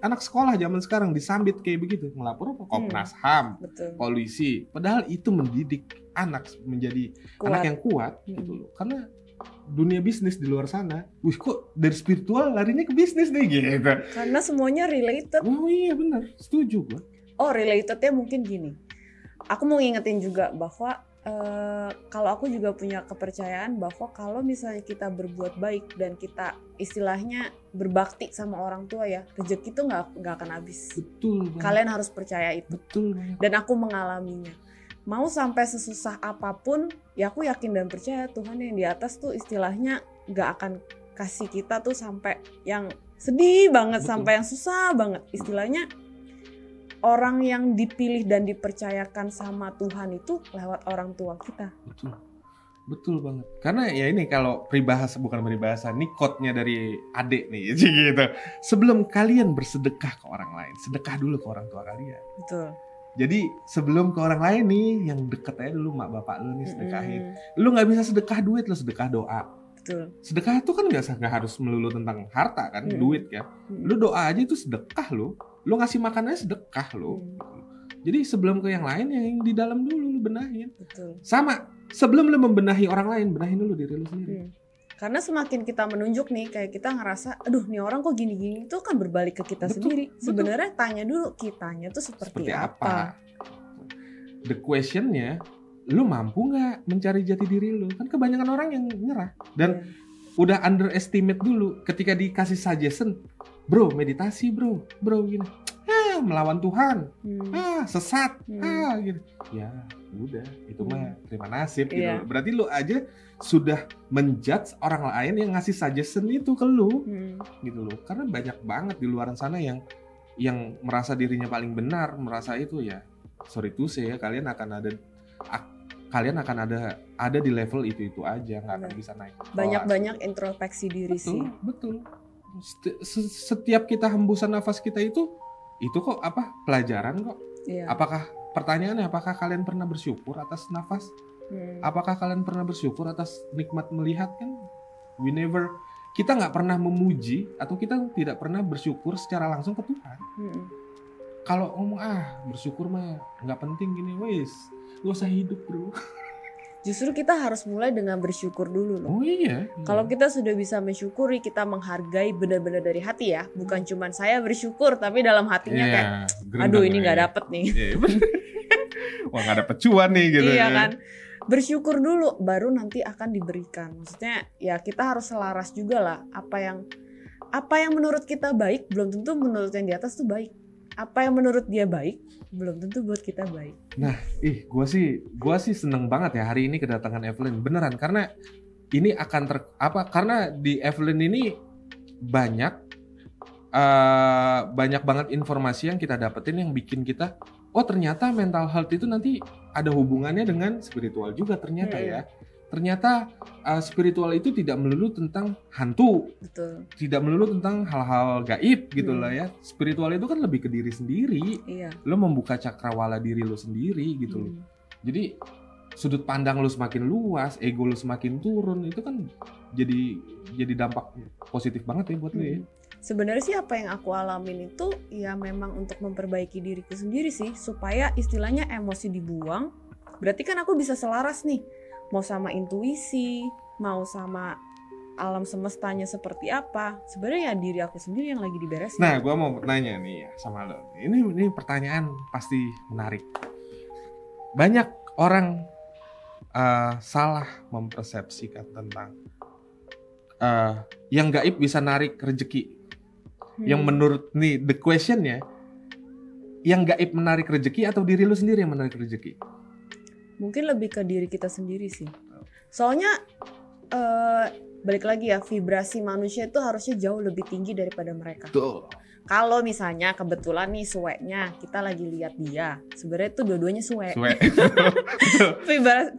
Anak sekolah zaman sekarang disambit kayak begitu, ngelapor apa? Komnas HAM, polisi. Padahal itu mendidik anak menjadi anak yang kuat gitu loh. Karena dunia bisnis di luar sana, kok dari spiritual larinya ke bisnis nih gitu. Karena semuanya related. Oh iya benar, setuju gue. Oh relatednya mungkin gini. Aku mau ngingetin juga bahwa kalau aku juga punya kepercayaan bahwa kalau misalnya kita berbuat baik dan kita istilahnya berbakti sama orang tua ya, rezeki itu nggak akan habis. Betul. Kalian harus percaya itu. Betul. Dan aku mengalaminya. Mau sampai sesusah apapun, ya aku yakin dan percaya Tuhan yang di atas tuh istilahnya gak akan kasih kita tuh sampai yang sedih banget, sampai yang susah banget. Istilahnya orang yang dipilih dan dipercayakan sama Tuhan itu lewat orang tua kita. Betul banget. Karena ya ini kalau bukan peribahasa, ini quote-nya dari adik nih gitu. Sebelum kalian bersedekah ke orang lain, sedekah dulu ke orang tua kalian. Betul. Jadi sebelum ke orang lain nih, yang deket aja dulu mak bapak lu nih sedekahin. Lu nggak bisa sedekah duit, lu sedekah doa. Betul. Sedekah itu kan nggak harus melulu tentang harta kan, duit kan. Lu doa aja itu sedekah lu ngasih makan aja sedekah lu. Jadi sebelum ke yang lain, yang di dalam dulu lu benahin. Betul. Sama, sebelum lu membenahi orang lain, benahin dulu diri lu sendiri. Karena semakin kita menunjuk nih, kayak kita ngerasa, aduh nih orang kok gini-gini, itu kan berbalik ke kita sendiri. Sebenarnya tanya dulu kitanya tuh seperti apa. The question-nya, lu mampu nggak mencari jati diri lu? Kan kebanyakan orang yang nyerah dan udah underestimate dulu. Ketika dikasih suggestion, bro meditasi bro gini, melawan Tuhan, sesat, gitu. Ya udah, itu mah terima nasib gitu. Berarti lu aja sudah menjudge orang lain yang ngasih suggestion itu ke lu, gitu loh. Karena banyak banget di luar sana yang merasa dirinya paling benar, merasa itu ya, sorry to say ya, kalian akan ada di level itu aja, nggak akan bisa naik. Banyak introspeksi diri sih. Betul. Setiap kita hembusan nafas kita itu kok pelajaran kok. Apakah pertanyaannya, apakah kalian pernah bersyukur atas nafas? Apakah kalian pernah bersyukur atas nikmat melihat? Kan kita nggak pernah memuji atau kita tidak pernah bersyukur secara langsung ke Tuhan. Kalau ngomong bersyukur mah nggak penting gini, wes gak usah hidup bro. Justru kita harus mulai dengan bersyukur dulu loh. Oh iya. Kalau kita sudah bisa mensyukuri, kita menghargai benar-benar dari hati ya, bukan cuman saya bersyukur tapi dalam hatinya kayak, aduh ini nggak dapet nih. Iya, wah nggak dapet cuan nih gitu. Iya kan. Bersyukur dulu, baru nanti akan diberikan. Maksudnya ya kita harus selaras juga lah. Apa yang menurut kita baik, belum tentu menurut yang di atas tuh baik. Apa yang menurut dia baik, belum tentu buat kita baik. Nah, gua sih seneng banget ya hari ini kedatangan Evelyn. Beneran, karena ini akan karena di Evelyn ini banyak banget informasi yang kita dapetin yang bikin kita, oh ternyata mental health itu nanti ada hubungannya dengan spiritual juga ternyata ya. Ternyata spiritual itu tidak melulu tentang hantu. Betul. Tidak melulu tentang hal-hal gaib gitu lah ya. Spiritual itu kan lebih ke diri sendiri. Iya. Lo membuka cakrawala diri lo sendiri gitu loh. Jadi sudut pandang lo semakin luas, ego lo semakin turun, itu kan jadi dampak positif banget ya buat lo ya. Sebenarnya sih apa yang aku alamin itu ya memang untuk memperbaiki diriku sendiri sih, supaya istilahnya emosi dibuang. Berarti kan aku bisa selaras nih, mau sama intuisi, mau sama alam semestanya seperti apa. Sebenarnya ya diri aku sendiri yang lagi diberesin. Nah, gua mau nanya nih ya sama lo. Ini pertanyaan pasti menarik. Banyak orang salah mempersepsikan tentang yang gaib bisa narik rezeki. Yang menurut nih the question-nya, yang gaib menarik rezeki atau diri lu sendiri yang menarik rezeki? Mungkin lebih ke diri kita sendiri sih. Soalnya balik lagi ya, vibrasi manusia itu harusnya jauh lebih tinggi daripada mereka. Tuh. Kalau misalnya kebetulan nih sueknya kita lagi lihat dia, sebenarnya itu dua-duanya suek.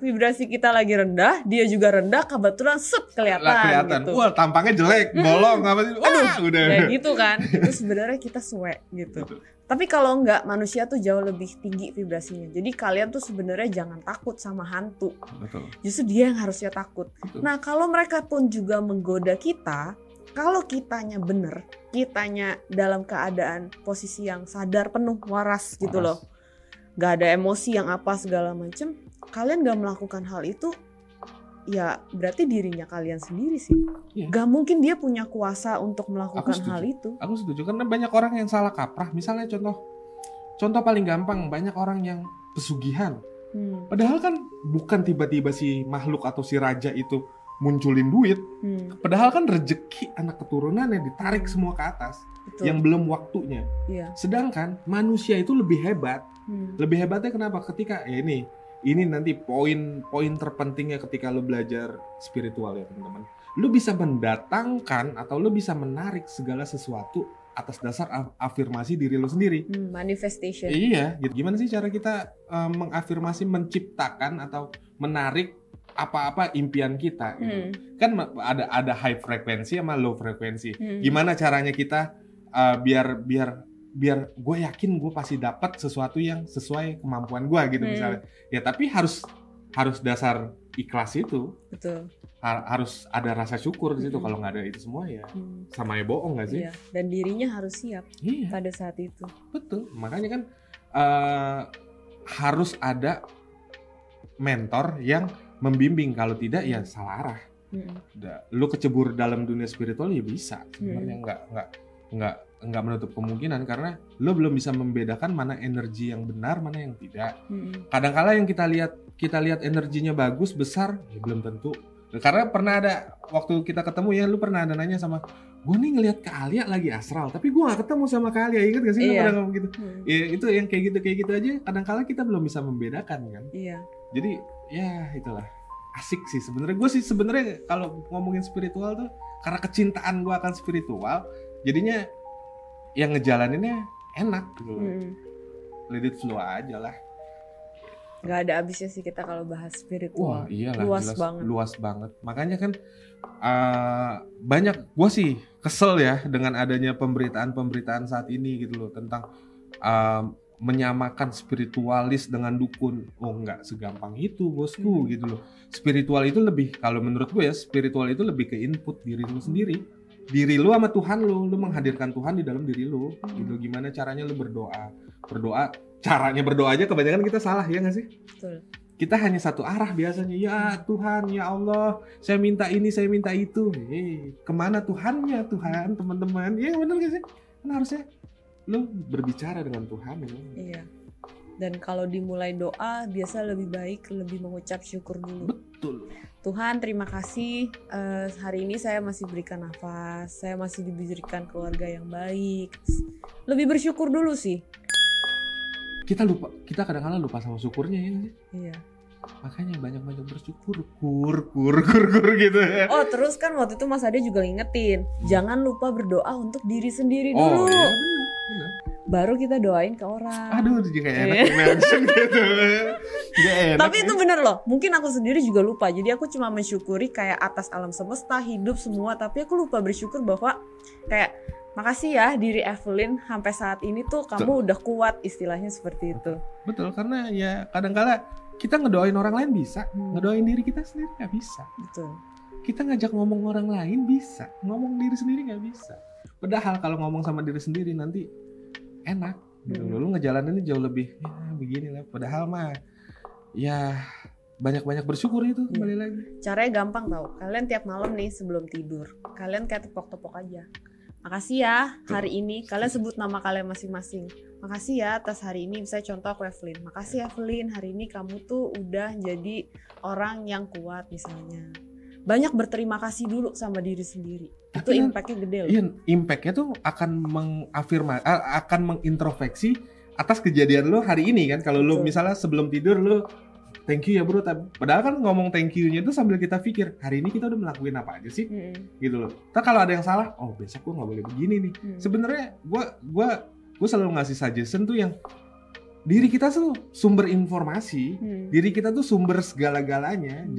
Vibrasi kita lagi rendah, dia juga rendah, kebetulan kelihatan. Gitu. Wah, tampangnya jelek, bolong apa sih? Wah, udah. Kayak gitu kan. Itu sebenarnya kita suek gitu. Betul. Tapi kalau enggak, manusia tuh jauh lebih tinggi vibrasinya. Jadi kalian tuh sebenarnya jangan takut sama hantu. Betul. Justru dia yang harusnya takut. Betul. Nah, kalau mereka pun juga menggoda kita, kalau kitanya bener, kitanya dalam keadaan posisi yang sadar penuh, waras gitu loh, gak ada emosi yang apa segala macem, kalian gak melakukan hal itu, ya berarti dirinya kalian sendiri sih. Gak mungkin dia punya kuasa untuk melakukan hal itu. Aku setuju, karena banyak orang yang salah kaprah. Misalnya contoh paling gampang, banyak orang yang pesugihan. Padahal kan bukan tiba-tiba si makhluk atau si raja itu munculin duit, padahal kan rezeki anak keturunannya ditarik semua ke atas. Betul. Yang belum waktunya. Sedangkan manusia itu lebih hebat. Lebih hebatnya kenapa? Ketika ini nanti poin terpentingnya ketika lo belajar spiritual ya teman-teman. Lo bisa mendatangkan atau lo bisa menarik segala sesuatu atas dasar afirmasi diri lo sendiri. Manifestation. Iya, gimana sih cara kita mengafirmasi, menciptakan atau menarik apa-apa impian kita gitu. Kan ada high frekuensi sama low frekuensi. Gimana caranya kita biar gue yakin gue pasti dapat sesuatu yang sesuai kemampuan gue gitu misalnya. Ya tapi harus dasar ikhlas itu. Betul. Harus ada rasa syukur di situ. Kalau nggak ada itu semua ya sama ya bohong nggak sih? Iya. Dan dirinya harus siap pada saat itu. Betul. Makanya kan harus ada mentor yang membimbing, kalau tidak ya salah arah. Lu kecebur dalam dunia spiritual ya bisa. Sebenarnya nggak menutup kemungkinan, karena lu belum bisa membedakan mana energi yang benar, mana yang tidak. Kadang-kala yang kita lihat energinya bagus, besar, ya belum tentu. Karena pernah ada waktu kita ketemu ya, lu pernah ada nanya sama gue nih ngelihat Kak Alia lagi astral, tapi gue nggak ketemu sama Kak Alia, ingat gak sih? Lu pernah ngomong gitu? Ya itu yang kayak gitu aja. Kadang-kala kita belum bisa membedakan kan. Iya. Jadi ya itulah asik sih sebenarnya. Gue sih sebenarnya kalau ngomongin spiritual tuh karena kecintaan gue akan spiritual, jadinya yang ngejalaninnya enak gitu. Let it flow aja lah. Gak ada habisnya sih kita kalau bahas spiritual. Wah iyalah, luas banget. Makanya kan banyak, gue sih kesel ya dengan adanya pemberitaan saat ini gitu loh, tentang menyamakan spiritualis dengan dukun. Oh enggak segampang itu bosku gitu loh. Spiritual itu lebih, kalau menurut gue ya, spiritual itu lebih ke input diri lu sendiri. Diri lu sama Tuhan lu menghadirkan Tuhan di dalam diri lu. Gitu. Gimana caranya lu berdoa. Caranya berdoa aja kebanyakan kita salah, ya nggak sih? Betul. kita hanya satu arah biasanya. Ya Tuhan, ya Allah, saya minta ini, saya minta itu. Kemana Tuhannya, Tuhan, teman-teman? Ya benar gak sih? Kan harusnya lu berbicara dengan Tuhan. Ya. Iya. Dan kalau dimulai doa, biasa lebih baik lebih mengucap syukur dulu. Betul. Tuhan, terima kasih hari ini saya masih diberikan nafas, saya masih diberikan keluarga yang baik. Lebih bersyukur dulu sih. Kita kadang-kadang lupa sama syukurnya ya. Iya. Makanya banyak-banyak bersyukur, kur gitu ya. Oh, terus kan waktu itu Mas Ade juga ngingetin, jangan lupa berdoa untuk diri sendiri dulu. Oh iya benar. Baru kita doain ke orang. Aduh, jadi kayak enak mention gitu. Gak enak. Tapi itu bener loh, mungkin aku sendiri juga lupa. Jadi aku cuma mensyukuri kayak atas alam semesta, hidup semua. Tapi aku lupa bersyukur bahwa kayak makasih ya diri Evelyn sampai saat ini tuh kamu udah kuat, istilahnya seperti itu. Betul, karena ya kadang-kala kita ngedoain orang lain bisa, ngedoain diri kita sendiri nggak bisa. Betul. Kita ngajak ngomong orang lain bisa, ngomong diri sendiri nggak bisa. Padahal kalau ngomong sama diri sendiri nanti enak. Gitu. Lu ngejalaninnya jauh lebih ya begini lah. Padahal mah ya banyak-banyak bersyukur itu kembali lagi. Caranya gampang tau. Kalian tiap malam nih sebelum tidur, kalian kayak tepok-tepok aja. Makasih ya hari ini, kalian sebut nama kalian masing-masing. Makasih ya atas hari ini, misalnya contoh aku Evelyn. Makasih Evelyn, hari ini kamu tuh udah jadi orang yang kuat misalnya. Banyak berterima kasih dulu sama diri sendiri. Itu impactnya gede loh. Iya, impactnya tuh akan akan mengintrospeksi atas kejadian lo hari ini kan. Kalau lo misalnya sebelum tidur lo thank you ya bro, padahal kan ngomong thank you-nya itu sambil kita pikir hari ini kita udah melakukan apa aja sih, gitu loh. Tapi kalau ada yang salah, oh besok gue nggak boleh begini nih. Sebenarnya gue selalu ngasih suggestion tuh yang diri kita tuh sumber informasi, diri kita tuh sumber segala-galanya,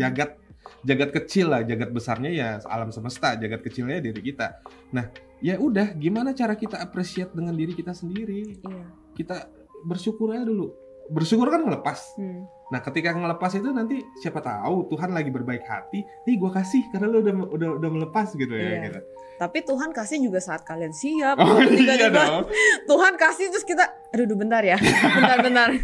jagat kecil lah, jagat besarnya ya alam semesta, jagat kecilnya diri kita. Nah, ya udah, gimana cara kita appreciate dengan diri kita sendiri? Iya. Kita bersyukur aja dulu. Bersyukur kan ngelepas. Nah, ketika ngelepas itu nanti siapa tahu Tuhan lagi berbaik hati, nih gue kasih karena lu udah melepas gitu ya. Gitu. Tapi Tuhan kasih juga saat kalian siap. Oh iya dong. Tuhan kasih terus kita, aduh bentar ya, bentar.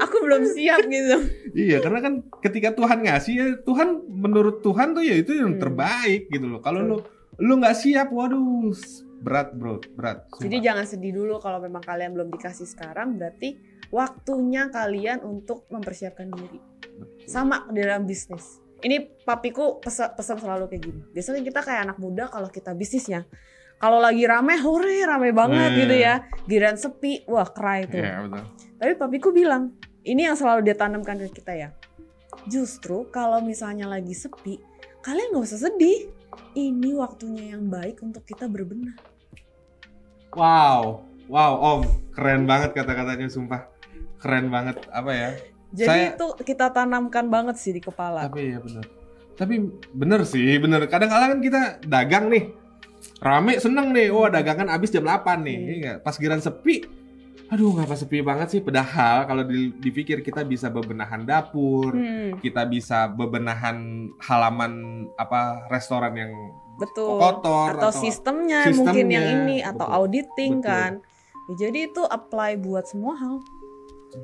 Aku belum siap gitu. Iya, karena kan ketika Tuhan ngasih ya Tuhan, menurut Tuhan tuh ya itu yang terbaik gitu loh. Kalau lu nggak siap, waduh berat bro, berat. Sumpah. Jadi jangan sedih dulu kalau memang kalian belum dikasih sekarang, berarti waktunya kalian untuk mempersiapkan diri. Sama di dalam bisnis. Ini papiku pesan selalu kayak gini. Biasanya kita kayak anak muda kalau kita bisnisnya, kalau lagi rame, rame banget gitu ya. Giliran sepi, wah cry tuh. Iya, betul. Tapi papiku bilang, ini yang selalu dia tanamkan ke kita ya. Justru kalau misalnya lagi sepi, kalian gak usah sedih. Ini waktunya yang baik untuk kita berbenah. Wow Om, keren banget kata-katanya, sumpah. Keren banget, apa ya. Jadi itu kita tanamkan banget sih di kepala. Tapi ya benar. Tapi bener sih, bener. Kadang-kadang kan kita dagang nih, rame seneng nih, wah dagangan habis jam 8 nih. Pas giliran sepi, aduh ngapa sepi banget sih. Padahal kalau dipikir kita bisa bebenahan dapur, kita bisa bebenahan halaman restoran yang kotor, atau sistemnya mungkin yang ini, atau auditing kan. Ya, jadi itu apply buat semua hal.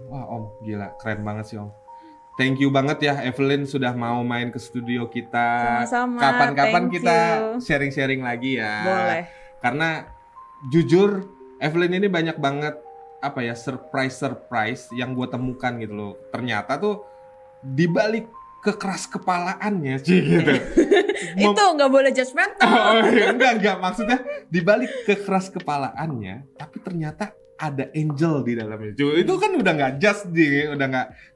Wah Om, gila, keren banget sih Om. Thank you banget ya Evelyn sudah mau main ke studio kita. Sama-sama. Kapan-kapan kita sharing-sharing lagi ya. Boleh. Karena jujur Evelyn ini banyak banget surprise yang gue temukan gitu loh. Ternyata tuh dibalik kekeras kepalaannya sih gitu. Itu nggak boleh judgmental. Enggak, maksudnya dibalik kekeras kepalaannya, tapi ternyata ada angel di dalamnya. Itu kan udah nggak just udah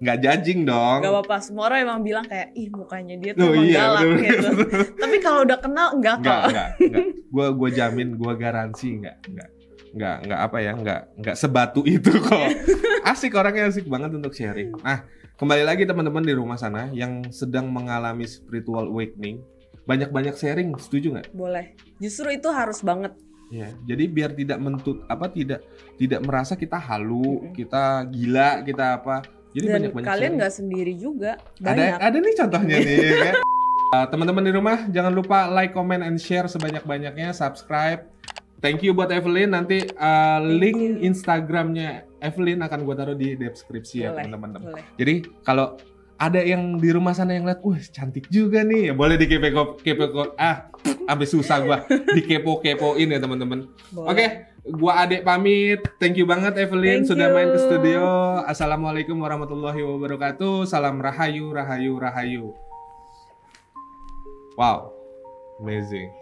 nggak judging dong. Gak apa-apa, semua orang emang bilang kayak ih mukanya dia tuh emang galak gitu. Tapi kalau udah kenal enggak. Gue jamin, gue garansi nggak sebatu itu kok. Asik, orangnya asik banget untuk sharing. Nah, kembali lagi teman-teman di rumah sana yang sedang mengalami spiritual awakening, banyak-banyak sharing, setuju nggak? Boleh. Justru itu harus banget. Ya, jadi biar tidak tidak merasa kita halu, kita gila, kita apa. Jadi dan banyak-banyak kalian sharing. Nggak sendiri juga. Banyak. Ada nih contohnya nih. Ya. Teman-teman di rumah jangan lupa like, comment, and share sebanyak-banyaknya, subscribe. Thank you buat Evelyn. Nanti link Instagramnya Evelyn akan gue taruh di deskripsi ya teman-teman. Jadi kalau ada yang di rumah sana yang lihat, wah cantik juga nih, ya boleh sampai susah gua dikepo-kepoin ya teman-teman. Boleh. Oke, gua Adek pamit. Thank you banget Evelyn Thank sudah you. main ke studio. Assalamualaikum warahmatullahi wabarakatuh. Salam rahayu, rahayu, rahayu. Wow, amazing.